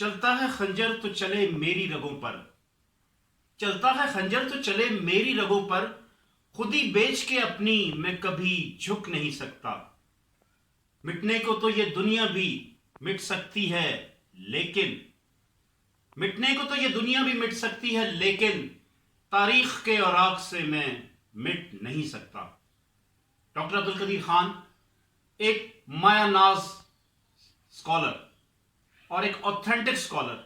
چلتا ہے خنجر تو چلے میری رگوں پر، چلتا ہے خنجر تو چلے میری رگوں پر، خودی بیچ کے اپنی میں کبھی جھک نہیں سکتا۔ مٹنے کو تو یہ دنیا بھی مٹ سکتی ہے، لیکن مٹنے کو تو یہ دنیا بھی مٹ سکتی ہے، لیکن تاریخ کے اوراق سے میں مٹ نہیں سکتا۔ ڈاکٹر عبدالقدیر خان ایک مایا ناز اسکالر اور ایک اوتھینٹک اسکالر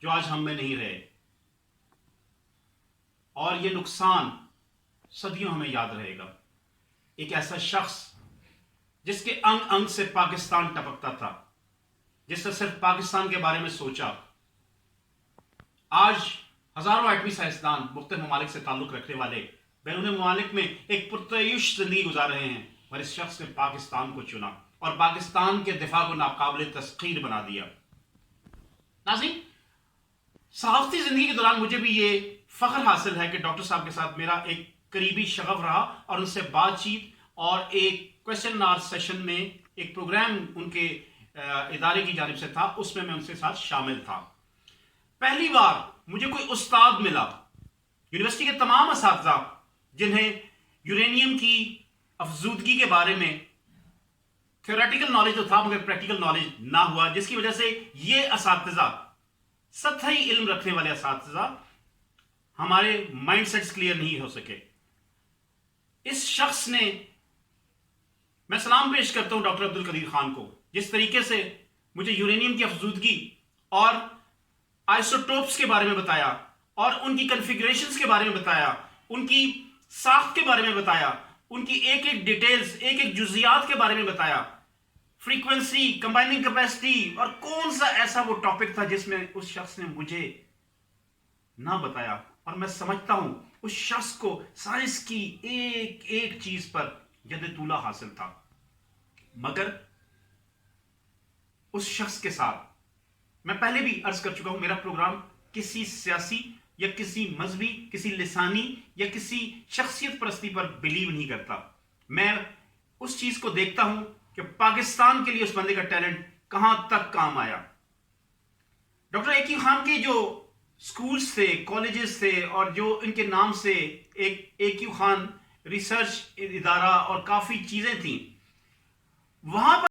جو آج ہم میں نہیں رہے، اور یہ نقصان صدیوں ہمیں یاد رہے گا۔ ایک ایسا شخص جس کے انگ انگ سے پاکستان ٹپکتا تھا، جس نے صرف پاکستان کے بارے میں سوچا۔ آج ہزاروں ایٹمی سائنسدان مختلف ممالک سے تعلق رکھنے والے بیرون ممالک میں ایک پرتعیش زندگی گزار رہے ہیں، اور اس شخص نے پاکستان کو چنا اور پاکستان کے دفاع کو ناقابل تسخیر بنا دیا۔ ناظرین، صحافتی زندگی کے دوران مجھے بھی یہ فخر حاصل ہے کہ ڈاکٹر صاحب کے ساتھ میرا ایک قریبی شغف رہا، اور ان سے بات چیت اور ایک کویسچن آر سیشن میں ایک پروگرام ان کے ادارے کی جانب سے تھا، اس میں میں ان کے ساتھ شامل تھا۔ پہلی بار مجھے کوئی استاد ملا، یونیورسٹی کے تمام اساتذہ جنہیں یورینیم کی افزودگی کے بارے میں تھیوریٹیکل نالج تو تھا مگر پریکٹیکل نالج نہ ہوا، جس کی وجہ سے یہ اساتذہ، سطحی علم رکھنے والے اساتذہ، ہمارے مائنڈ سیٹس کلیئر نہیں ہو سکے۔ اس شخص نے، میں سلام پیش کرتا ہوں ڈاکٹر عبدالقدیر خان کو، جس طریقے سے مجھے یورینیم کی افزودگی اور آئسوٹوپس کے بارے میں بتایا، اور ان کی کنفیگریشنز کے بارے میں بتایا، ان کی ساخت کے بارے میں بتایا، ان کی ایک ایک ڈیٹیلز، ایک ایک جزیات کے بارے میں بتایا، فریکوینسی، کمبائننگ کیپیسٹی، اور کون سا ایسا وہ ٹاپک تھا جس میں اس شخص نے مجھے نہ بتایا۔ اور میں سمجھتا ہوں اس شخص کو سائنس کی ایک ایک چیز پر ید طولہ حاصل تھا، مگر اس شخص کے ساتھ میں پہلے بھی عرض کر چکا ہوں، میرا پروگرام کسی سیاسی یا کسی مذہبی، کسی لسانی یا کسی شخصیت پرستی پر بلیو نہیں کرتا۔ میں اس چیز کو دیکھتا ہوں کہ پاکستان کے لیے اس بندے کا ٹیلنٹ کہاں تک کام آیا۔ ڈاکٹر اے کیو خان کے جو سکولز تھے، کالجز تھے، اور جو ان کے نام سے ایک اے کیو خان ریسرچ ادارہ اور کافی چیزیں تھیں، وہاں پر